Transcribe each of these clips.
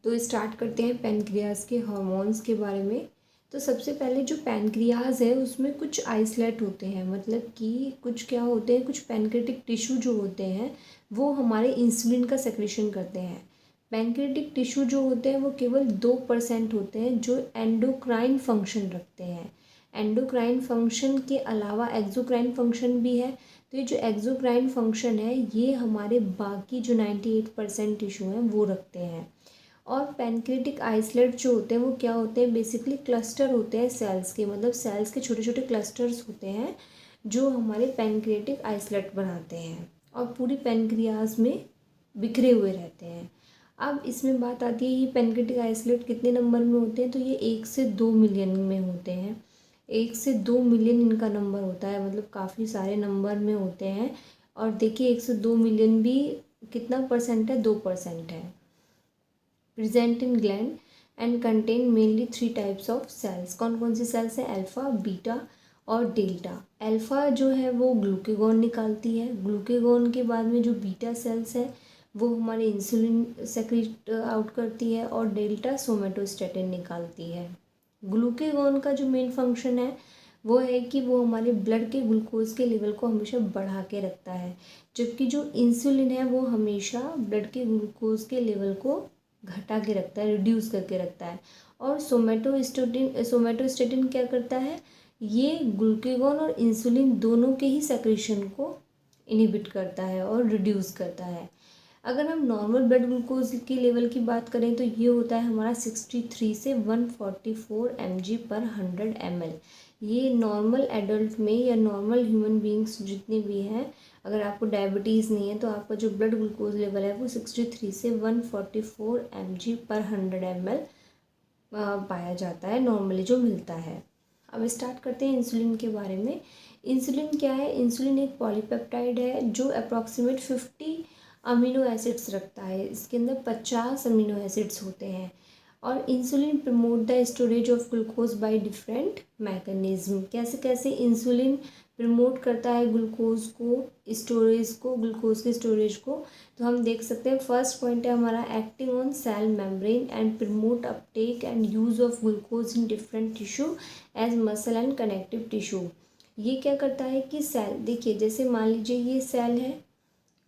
तो स्टार्ट करते हैं पैनक्रियाज के हार्मोन्स के बारे में। तो सबसे पहले जो पैनक्रियाज है उसमें कुछ आइसोलेट होते हैं, मतलब कि कुछ क्या होते हैं, कुछ पैनक्रियाटिक टिश्यू जो होते हैं वो हमारे इंसुलिन का सेक्रेशन करते हैं। पैनक्रियाटिक टिश्यू जो होते हैं वो केवल 2% होते हैं जो एंडोक्राइन फंक्शन रखते हैं। एंडोक्राइन फंक्शन के अलावा एक्सोक्राइन फंक्शन भी है। तो ये जो एक्सोक्राइन फंक्शन है ये हमारे बाकी जो 98% टिश्यू हैं वो रखते हैं। और पैनक्रियाटिक आइसोलेट जो होते हैं वो क्या होते हैं, बेसिकली क्लस्टर होते हैं सेल्स के, मतलब सेल्स के छोटे छोटे क्लस्टर्स होते हैं जो हमारे पैनक्रियाटिक आइसोलेट बनाते हैं और पूरी पैनक्रियाज में बिखरे हुए रहते हैं। अब इसमें बात आती है ये पैनक्रियाटिक आइसोलेट कितने नंबर में होते हैं, तो ये 1 से 2 मिलियन में होते हैं। 1 से 2 मिलियन इनका नंबर होता है, मतलब काफ़ी सारे नंबर में होते हैं। और देखिए 1 से 2 मिलियन भी कितना परसेंट है, 2% है। Present in gland and contain mainly 3 types of cells. कौन कौन सी सेल्स है, अल्फा, बीटा और डेल्टा। अल्फा जो है वो ग्लूकेगॉन निकालती है, ग्लूकेगॉन के बाद में जो बीटा सेल्स है वो हमारे इंसुलिन सेक्रेट आउट करती है और डेल्टा सोमेटोस्टेटिन निकालती है। ग्लूकेगॉन का जो मेन फंक्शन है वो है कि वो हमारे ब्लड के ग्लूकोज के लेवल को हमेशा बढ़ा के रखता है, जबकि जो इंसुलिन है वो हमेशा ब्लड के ग्लूकोज के लेवल को घटा के रखता है, रिड्यूस करके रखता है। और सोमेटोस्टेटिन क्या करता है, ये ग्लूकेगॉन और इंसुलिन दोनों के ही सेक्रेशन को इनहिबिट करता है और रिड्यूस करता है। अगर हम नॉर्मल ब्लड ग्लूकोज की लेवल की बात करें तो ये होता है हमारा 63 से 144 mg/100 ml। ये नॉर्मल एडल्ट में या नॉर्मल ह्यूमन बींग्स जितने भी हैं, अगर आपको डायबिटीज़ नहीं है तो आपका जो ब्लड ग्लूकोज लेवल है वो 63 से 144 mg/100 ml पाया जाता है, नॉर्मली जो मिलता है। अब स्टार्ट करते हैं इंसुलिन के बारे में। इंसुलिन क्या है, इंसुलिन एक पॉलीपेप्टाइड है जो अप्रॉक्सीमेट 50 अमीनो एसिड्स रखता है। इसके अंदर 50 अमीनो एसिड्स होते हैं। और insulin promote the storage of glucose by different mechanism. कैसे कैसे इंसुलिन प्रमोट करता है ग्लूकोज को, स्टोरेज को, ग्लूकोज के स्टोरेज को, तो हम देख सकते हैं फर्स्ट पॉइंट है हमारा acting on cell membrane and promote uptake and use of glucose in different tissue as muscle and connective tissue. ये क्या करता है कि सेल, देखिए जैसे मान लीजिए ये सेल है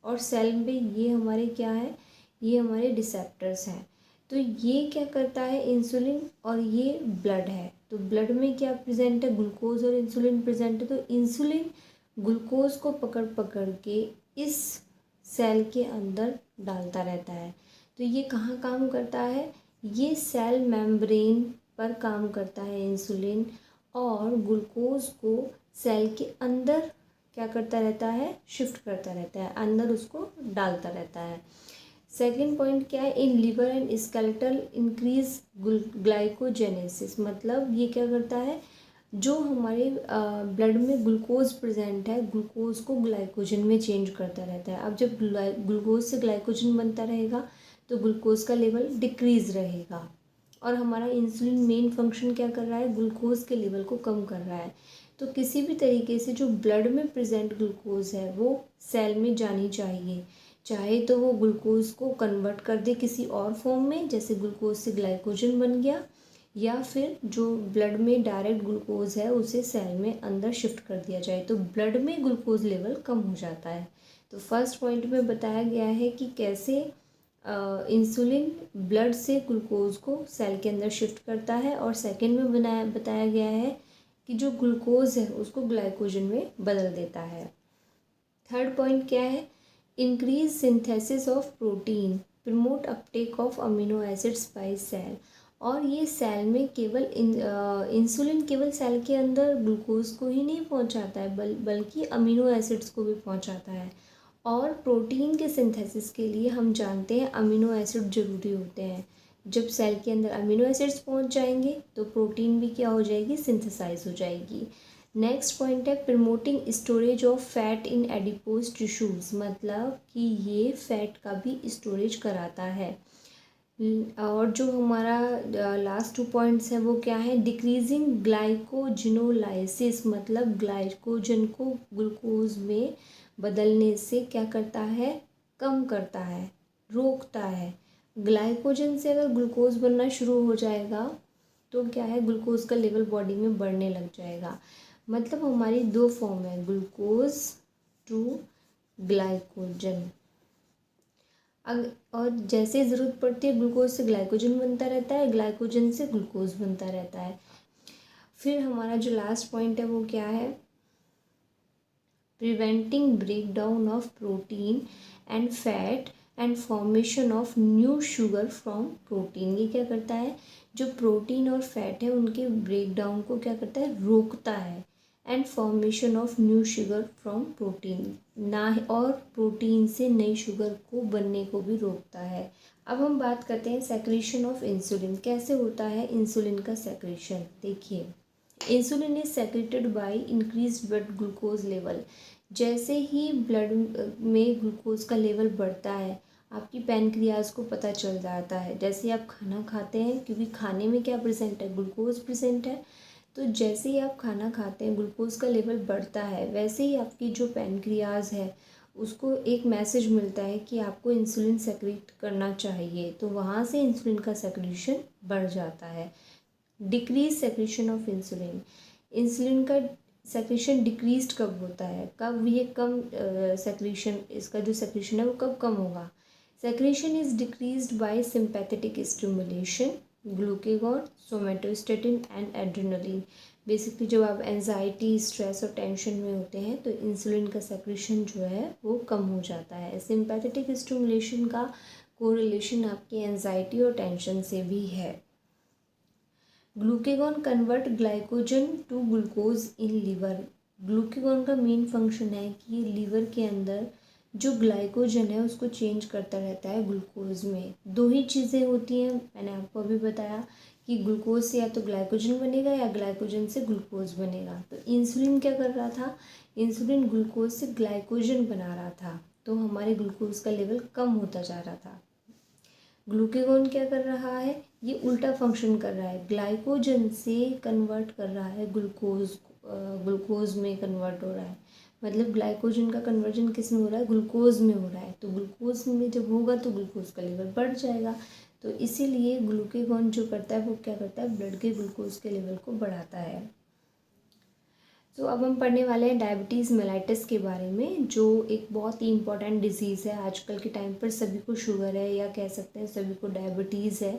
और सेल में ये हमारे क्या है, ये हमारे रिसेप्टर्स हैं। तो ये क्या करता है इंसुलिन, और ये ब्लड है, तो ब्लड में क्या प्रेजेंट है, ग्लूकोज और इंसुलिन प्रेजेंट है। तो इंसुलिन ग्लूकोज को पकड़ पकड़ के इस सेल के अंदर डालता रहता है। तो ये कहाँ काम करता है, ये सेल मेम्ब्रेन पर काम करता है इंसुलिन, और ग्लूकोज को सेल के अंदर क्या करता रहता है, शिफ्ट करता रहता है, अंदर उसको डालता रहता है। सेकेंड पॉइंट क्या है, in liver and skeletal increase glycogenesis. मतलब ये क्या करता है, जो हमारे ब्लड में ग्लूकोज प्रेजेंट है, ग्लूकोज को ग्लाइकोजन में चेंज करता रहता है। अब जब ग्लूकोज से ग्लाइकोजन बनता रहेगा तो ग्लूकोज का लेवल डिक्रीज रहेगा। और हमारा इंसुलिन मेन फंक्शन क्या कर रहा है, ग्लूकोज के लेवल को कम कर रहा है। तो किसी भी तरीके से जो ब्लड में प्रेजेंट ग्लूकोज है वो सेल में जानी चाहिए, चाहे तो वो ग्लूकोज को कन्वर्ट कर दे किसी और फॉर्म में, जैसे ग्लूकोज से ग्लाइकोजन बन गया, या फिर जो ब्लड में डायरेक्ट ग्लूकोज है उसे सेल में अंदर शिफ्ट कर दिया जाए, तो ब्लड में ग्लूकोज लेवल कम हो जाता है। तो फर्स्ट पॉइंट में बताया गया है कि कैसे इंसुलिन ब्लड से ग्लूकोज को सेल के अंदर शिफ्ट करता है, और सेकेंड में बताया गया है कि जो ग्लूकोज है उसको ग्लाइकोजन में बदल देता है। थर्ड पॉइंट क्या है, increase synthesis of protein, promote uptake of amino acids by cell. और ये सेल में केवल इंसुलिन केवल सेल के अंदर ग्लूकोज को ही नहीं पहुंचाता है, बल्कि अमीनो एसिड्स को भी पहुंचाता है। और प्रोटीन के सिंथेसिस के लिए हम जानते हैं अमीनो एसिड ज़रूरी होते हैं। जब सेल के अंदर अमीनो एसिड्स पहुंच जाएंगे तो प्रोटीन भी क्या हो जाएगी, सिंथेसाइज हो जाएगी। नेक्स्ट पॉइंट है promoting storage of fat in adipose tissues. मतलब कि ये फैट का भी स्टोरेज कराता है। और जो हमारा लास्ट 2 पॉइंट्स हैं वो क्या है, डिक्रीजिंग ग्लाइकोजिनोलाइसिस। मतलब ग्लाइकोजन को ग्लूकोज में बदलने से क्या करता है, कम करता है, रोकता है। ग्लाइकोजन से अगर ग्लूकोज बनना शुरू हो जाएगा तो क्या है, ग्लूकोज का लेवल बॉडी में बढ़ने लग जाएगा। मतलब हमारी दो फॉर्म है, ग्लूकोज टू ग्लाइकोजन। और जैसे ज़रूरत पड़ती है ग्लूकोज से ग्लाइकोजन बनता रहता है, ग्लाइकोजन से ग्लूकोज बनता रहता है। फिर हमारा जो लास्ट पॉइंट है वो क्या है, preventing breakdown of protein and fat and formation of new sugar from protein. ये क्या करता है, जो प्रोटीन और फैट है उनके ब्रेकडाउन को क्या करता है, रोकता है। And formation of new sugar from protein, ना और प्रोटीन से नई शुगर को बनने को भी रोकता है। अब हम बात करते हैं सेक्रेशन ऑफ इंसुलिन। कैसे होता है इंसुलिन का सेक्रेशन, देखिए insulin is secreted by increase blood glucose level. जैसे ही ब्लड में ग्लूकोज का लेवल बढ़ता है, आपकी पैनक्रियाज को पता चल जाता है। जैसे आप खाना खाते हैं, क्योंकि खाने में क्या प्रेजेंट है, ग्लूकोज प्रेजेंट है, तो जैसे ही आप खाना खाते हैं ग्लूकोज का लेवल बढ़ता है, वैसे ही आपकी जो पैनक्रियाज है उसको एक मैसेज मिलता है कि आपको इंसुलिन सेक्रेट करना चाहिए, तो वहाँ से इंसुलिन का सेक्रेशन बढ़ जाता है। Decrease secretion of insulin, insulin का सेक्रेशन डिक्रीज कब होता है, कब ये कम सेक्रेशन, इसका जो सेक्रेशन है वो कब कम होगा। Secretion is decreased bye sympathetic stimulation, glucagon, somatostatin and adrenaline. Basically जब आप एंजाइटी, स्ट्रेस और टेंशन में होते हैं तो इंसुलिन का सेक्रेशन जो है वो कम हो जाता है। सिंपैथेटिक स्टिमुलेशन का कोरिलेशन आपकी एंजाइटी और टेंशन से भी है। Glucagon convert glycogen to glucose in liver. Glucagon का मेन फंक्शन है कि ये लीवर के अंदर जो ग्लाइकोजन है उसको चेंज करता रहता है ग्लूकोज में। दो ही चीज़ें होती हैं, मैंने आपको अभी बताया कि ग्लूकोज से या तो ग्लाइकोजन बनेगा या ग्लाइकोजन से ग्लूकोज बनेगा। तो इंसुलिन क्या कर रहा था, इंसुलिन ग्लूकोज से ग्लाइकोजन बना रहा था, तो हमारे ग्लूकोज का लेवल कम होता जा रहा था। ग्लूकेगॉन क्या कर रहा है, ये उल्टा फंक्शन कर रहा है, ग्लाइकोजन से कन्वर्ट कर रहा है ग्लूकोज में कन्वर्ट हो रहा है। मतलब ग्लाइकोजन का कन्वर्जन किस में हो रहा है, ग्लूकोज में हो रहा है। तो ग्लूकोज में जब होगा तो ग्लूकोज का लेवल बढ़ जाएगा, तो इसीलिए ग्लूकेगॉन जो करता है वो क्या करता है, ब्लड के ग्लूकोज के लेवल को बढ़ाता है। तो अब हम पढ़ने वाले हैं डायबिटीज़ मेलाइटस के बारे में, जो एक बहुत ही इम्पॉर्टेंट डिजीज़ है। आजकल के टाइम पर सभी को शुगर है, या कह सकते हैं सभी को डायबिटीज़ है।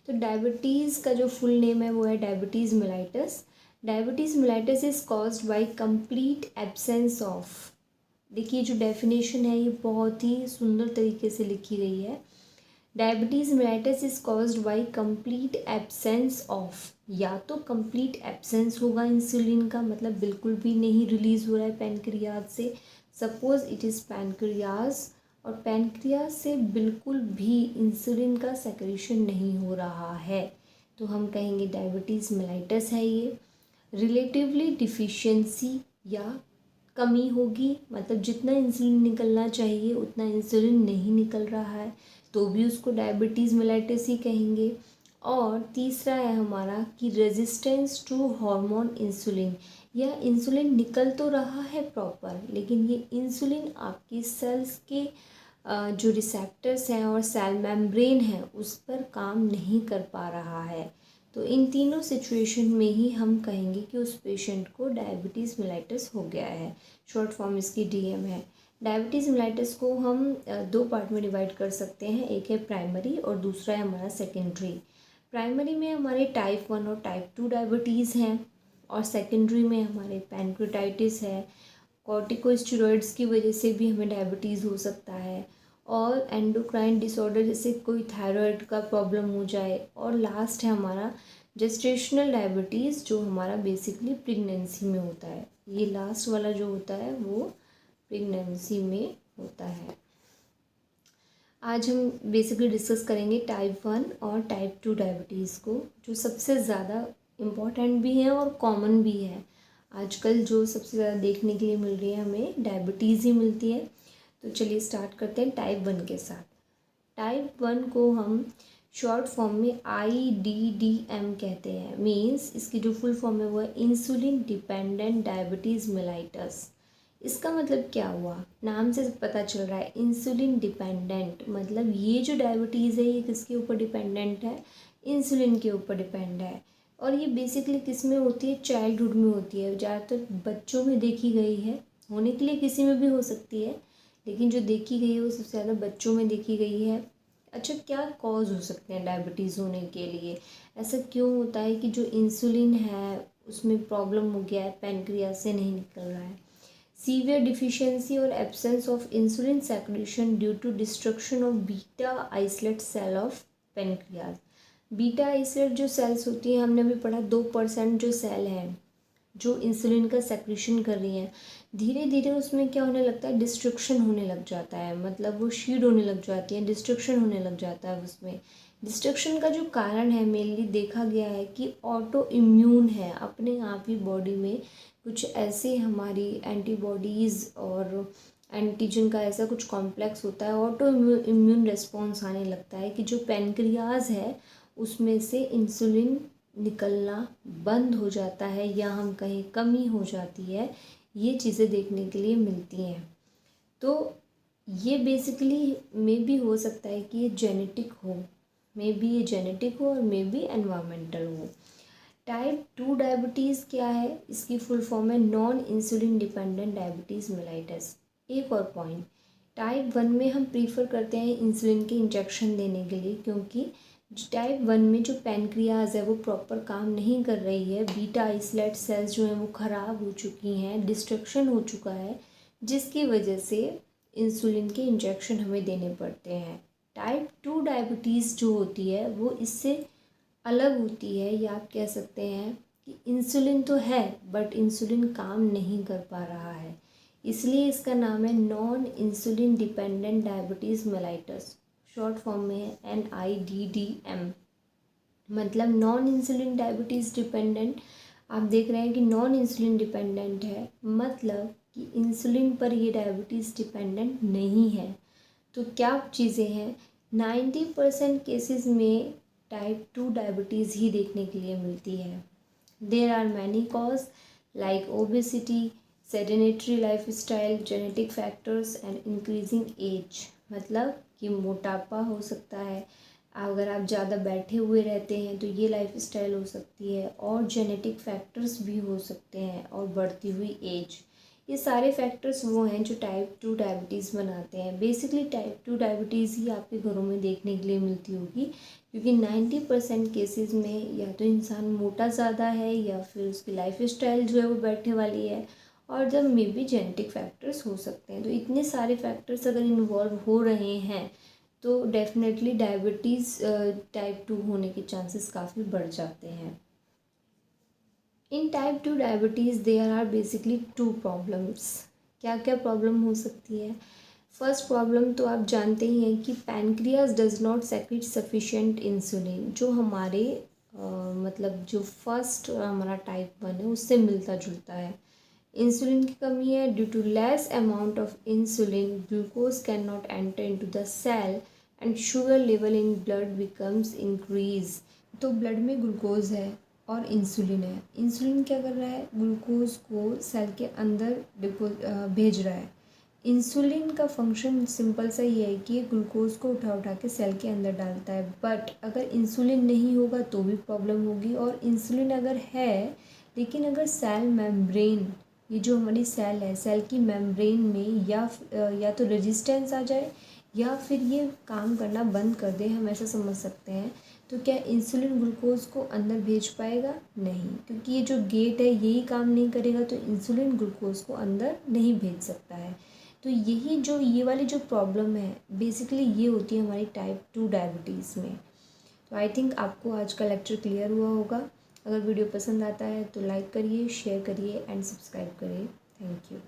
तो डायबिटीज़ का जो फुल नेम है वो है diabetes mellitus. Diabetes mellitus is caused by complete absence of, देखिए जो डेफिनेशन है ये बहुत ही सुंदर तरीके से लिखी गई है। Diabetes mellitus is caused by complete absence of, या तो कंप्लीट एब्सेंस होगा इंसुलिन का, मतलब बिल्कुल भी नहीं रिलीज़ हो रहा है पैनक्रियाज से। सपोज इट इज़ पैनक्रियाज, और पैनक्रियाज से बिल्कुल भी इंसुलिन का सेक्रेशन नहीं हो रहा है, तो हम कहेंगे डायबिटीज़ मेलाइटस है ये। रिलेटिवली डिफिशियंसी या कमी होगी, मतलब जितना इंसुलिन निकलना चाहिए उतना इंसुलिन नहीं निकल रहा है, तो भी उसको डायबिटीज़ मेलाइटस ही कहेंगे। और तीसरा है हमारा कि रेजिस्टेंस टू हार्मोन इंसुलिन, या इंसुलिन निकल तो रहा है प्रॉपर, लेकिन ये इंसुलिन आपकी सेल्स के जो रिसेप्टर्स हैं और सेल मेम्ब्रेन है उस पर काम नहीं कर पा रहा है। तो इन तीनों सिचुएशन में ही हम कहेंगे कि उस पेशेंट को डायबिटीज़ मेलाइटस हो गया है। शॉर्ट फॉर्म इसकी डीएम है। डायबिटीज़ मेलाइटस को हम दो पार्ट में डिवाइड कर सकते हैं, एक है प्राइमरी और दूसरा है हमारा सेकेंडरी। प्राइमरी में हमारे टाइप 1 और टाइप 2 डायबिटीज़ हैं, और सेकेंडरी में हमारे पैनक्रेटाइटिस है, कॉर्टिकोस्टेरॉइड्स की वजह से भी हमें डायबिटीज़ हो सकता है, और एंडोक्राइन डिसऑर्डर जैसे कोई थायराइड का प्रॉब्लम हो जाए, और लास्ट है हमारा जेस्टेशनल डायबिटीज़ जो हमारा बेसिकली प्रेगनेंसी में होता है। ये लास्ट वाला जो होता है वो प्रेगनेंसी में होता है। आज हम बेसिकली डिस्कस करेंगे टाइप 1 और टाइप 2 डायबिटीज़ को, जो सबसे ज़्यादा इम्पॉर्टेंट भी है और कॉमन भी है। आजकल जो सबसे ज़्यादा देखने के लिए मिल रही है हमें डायबिटीज़ ही मिलती है। तो चलिए स्टार्ट करते हैं टाइप 1 के साथ। टाइप 1 को हम शॉर्ट फॉर्म में IDDM कहते हैं। मीन्स इसकी जो फुल फॉर्म है वो है इंसुलिन डिपेंडेंट डायबिटीज़ मेलाइटस। इसका मतलब क्या हुआ, नाम से पता चल रहा है इंसुलिन डिपेंडेंट, मतलब ये जो डायबिटीज़ है ये किसके ऊपर डिपेंडेंट है, इंसुलिन के ऊपर डिपेंड है। और ये बेसिकली किस में होती है, चाइल्डहुड में होती है, ज़्यादातर बच्चों में देखी गई है, होने के लिए किसी में भी हो सकती है, लेकिन जो देखी गई है वो सबसे ज़्यादा बच्चों में देखी गई है। अच्छा, क्या कॉज हो सकते हैं डायबिटीज़ होने के लिए, ऐसा क्यों होता है कि जो इंसुलिन है उसमें प्रॉब्लम हो गया है, पैनक्रियाज से नहीं निकल रहा है। सीवियर डिफिशियंसी और absence of insulin secretion due to destruction of beta isolate cell of pancreas. Beta isolate जो सेल्स होती हैं, हमने अभी पढ़ा 2% जो सेल हैं जो इंसुलिन का सेक्रेशन कर रही हैं, धीरे धीरे उसमें क्या होने लगता है, डिस्ट्रक्शन होने लग जाता है, मतलब वो शीड होने लग जाती है, डिस्ट्रक्शन होने लग जाता है। उसमें डिस्ट्रक्शन का जो कारण है मेनली देखा गया है कि ऑटो इम्यून है, अपने आप ही बॉडी में कुछ ऐसे हमारी एंटीबॉडीज़ और एंटीजन का ऐसा कुछ कॉम्प्लेक्स होता है, ऑटो इम्यून रिस्पॉन्स आने लगता है कि जो पेनक्रियाज है उसमें से इंसुलिन निकलना बंद हो जाता है या हम कहीं कमी हो जाती है, ये चीज़ें देखने के लिए मिलती हैं। तो ये बेसिकली मे भी हो सकता है कि ये जेनेटिक हो, मे बी ये जेनेटिक हो और मे बी एनवायरमेंटल हो। टाइप 2 डायबिटीज़ क्या है, इसकी फुल फॉर्म है non insulin dependent diabetes mellitus. एक और पॉइंट, टाइप 1 में हम प्रीफर करते हैं इंसुलिन के इंजेक्शन देने के लिए, क्योंकि टाइप 1 में जो पैनक्रियाज है वो प्रॉपर काम नहीं कर रही है, बीटा आइसोलेट सेल्स जो हैं वो ख़राब हो चुकी हैं, डिस्ट्रक्शन हो चुका है, जिसकी वजह से इंसुलिन के इंजेक्शन हमें देने पड़ते हैं। टाइप 2 डायबिटीज़ जो होती है वो इससे अलग होती है, या आप कह सकते हैं कि इंसुलिन तो है बट इंसुलिन काम नहीं कर पा रहा है, इसलिए इसका नाम है non insulin dependent diabetes mellitus. Short form में है NIDDM, मतलब नॉन इंसुलिन डायबिटीज़ डिपेंडेंट। आप देख रहे हैं कि नॉन इंसुलिन डिपेंडेंट है, मतलब कि इंसुलिन पर ये डायबिटीज़ डिपेंडेंट नहीं है। तो क्या चीज़ें हैं, 90% केसेस में टाइप 2 डायबिटीज़ ही देखने के लिए मिलती है। There are many cause like obesity, sedentary life style, genetic factors and increasing age, मतलब कि मोटापा हो सकता है, अगर आप ज़्यादा बैठे हुए रहते हैं तो ये लाइफ स्टाइल हो सकती है, और जेनेटिक फैक्टर्स भी हो सकते हैं, और बढ़ती हुई एज, ये सारे फैक्टर्स वो हैं जो टाइप 2 डायबिटीज़ बनाते हैं। बेसिकली टाइप 2 डायबिटीज़ ही आपके घरों में देखने के लिए मिलती होगी, क्योंकि 90% केसेस में या तो इंसान मोटा ज़्यादा है या फिर उसकी लाइफ स्टाइल जो है वो बैठने वाली है, और जब मे बी जेनेटिक फैक्टर्स हो सकते हैं। तो इतने सारे फैक्टर्स अगर इन्वॉल्व हो रहे हैं तो डेफिनेटली डायबिटीज़ टाइप 2 होने के चांसेस काफ़ी बढ़ जाते हैं। In type 2 diabetes there are basically 2 problems. क्या क्या प्रॉब्लम हो सकती है, फर्स्ट प्रॉब्लम तो आप जानते ही हैं कि pancreas does not secrete sufficient insulin, जो हमारे मतलब जो फर्स्ट हमारा टाइप 1 है उससे मिलता जुलता है। इंसुलिन की कमी है, due to less amount of insulin glucose can not enter into the cell and sugar level in blood becomes increase. तो ब्लड में ग्लूकोज है और इंसुलिन है, इंसुलिन क्या कर रहा है, ग्लूकोज को सेल के अंदर भेज रहा है। इंसुलिन का फंक्शन सिंपल सा ही है कि ये ग्लूकोज को उठा उठा के सेल के अंदर डालता है, बट अगर इंसुलिन नहीं होगा तो भी प्रॉब्लम होगी, और इंसुलिन अगर है लेकिन अगर सेल मेम्ब्रेन, ये जो हमारी सेल है, सेल की मेम्ब्रेन में या तो रेजिस्टेंस आ जाए या फिर ये काम करना बंद कर दे, हम ऐसा समझ सकते हैं, तो क्या इंसुलिन ग्लूकोज को अंदर भेज पाएगा, नहीं, क्योंकि ये जो गेट है यही काम नहीं करेगा, तो इंसुलिन ग्लूकोज को अंदर नहीं भेज सकता है। तो यही जो ये वाली जो प्रॉब्लम है बेसिकली ये होती है हमारी टाइप 2 डायबिटीज़ में। तो आई थिंक आपको आज का लेक्चर क्लियर हुआ होगा। अगर वीडियो पसंद आता है तो लाइक करिए, शेयर करिए एंड सब्सक्राइब करिए। Thank you.